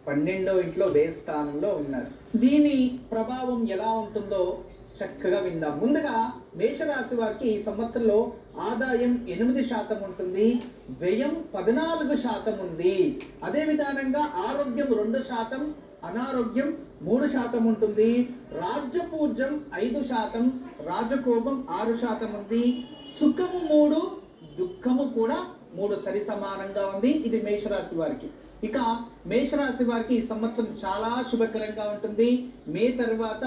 12వ ఇంట్లో వ్యయ స్థానంలో ఉన్నారు. దీని ప్రభావం ఎలా ఉంటుందో చక్కగా విందాం. ముందుగా మేషరాశి వారికి ఈ సంవత్సరంలో ఆదాయం 8% ఉంటుంది, వ్యయం 14% ఉంది. అదే విధానంగా ఆరోగ్యం 2%, అనారోగ్యం 3% ఉంటుంది. రాజ్యపూజ్యం 5%, రాజకోపం 6% ఉంది. సుఖము 3, దుఃఖము కూడా 3 సరి సమానంగా ఉంది. ఇది మేషరాశి వారికి. ఇక మేషరాశి వారికి ఈ సంవత్సరం చాలా శుభకరంగా ఉంటుంది. మే తర్వాత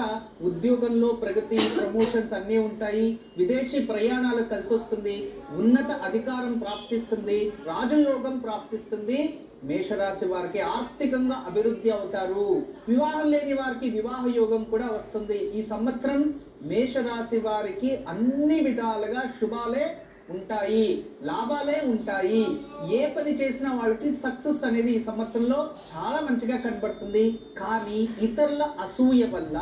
ఉద్యోగంలో ప్రగతి, ప్రమోషన్స్ అన్నీ ఉంటాయి. విదేశీ ప్రయాణాలు కలిసి వస్తుంది. ఉన్నత అధికారం ప్రాప్తిస్తుంది. రాజయోగం ప్రాప్తిస్తుంది. మేషరాశి వారికి ఆర్థికంగా అభివృద్ధి అవుతారు. వివాహం లేని వారికి వివాహ యోగం కూడా వస్తుంది. ఈ సంవత్సరం మేషరాశి వారికి అన్ని విధాలుగా శుభాలే ఉంటాయి, లాభాలే ఉంటాయి. ఏ పని చేసినా వాళ్ళకి సక్సెస్ అనేది ఈ సంవత్సరంలో చాలా మంచిగా కనబడుతుంది. కానీ ఇతరుల అసూయ వల్ల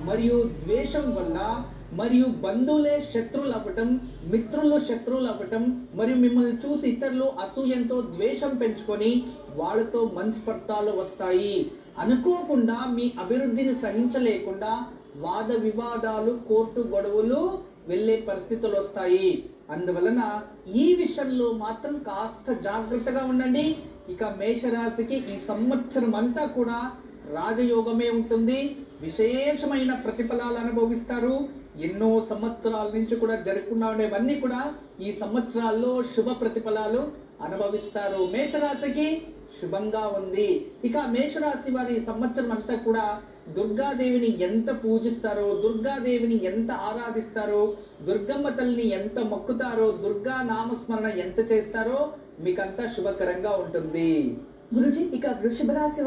మరియు ద్వేషం వల్ల మరియు బంధువులే శత్రువులు అవ్వటం, మిత్రులు శత్రువులు అవ్వటం, మరియు మిమ్మల్ని చూసి ఇతరులు అసూయంతో ద్వేషం పెంచుకొని వాళ్ళతో మనస్పర్ధాలు వస్తాయి. అనుకోకుండా మీ అభివృద్ధిని సహించలేకుండా వాద వివాదాలు, కోర్టు గొడవలు వెళ్ళే పరిస్థితులు వస్తాయి. అందువలన ఈ విషయంలో మాత్రం కాస్త జాగ్రత్తగా ఉండండి. ఇక మేషరాశికి ఈ సంవత్సరం అంతా కూడా రాజయోగమే ఉంటుంది. విశేషమైన ప్రతిఫలాలు అనుభవిస్తారు. ఎన్నో సంవత్సరాల నుంచి కూడా జరుపుకున్నవన్నీ కూడా ఈ సంవత్సరాల్లో శుభ ప్రతిఫలాలు అనుభవిస్తారు. మేషరాశికి శుభంగా ఉంది. ఇక మేషరాశి వారి సంవత్సరం అంతా కూడా దుర్గాదేవిని ఎంత పూజిస్తారో, దుర్గాదేవిని ఎంత ఆరాధిస్తారో, దుర్గమ్మ తల్లిని ఎంత మొక్కుతారో, దుర్గా నామస్మరణ ఎంత చేస్తారో మీకంతా శుభకరంగా ఉంటుంది. గురుజీ, ఇక వృషభ రాశి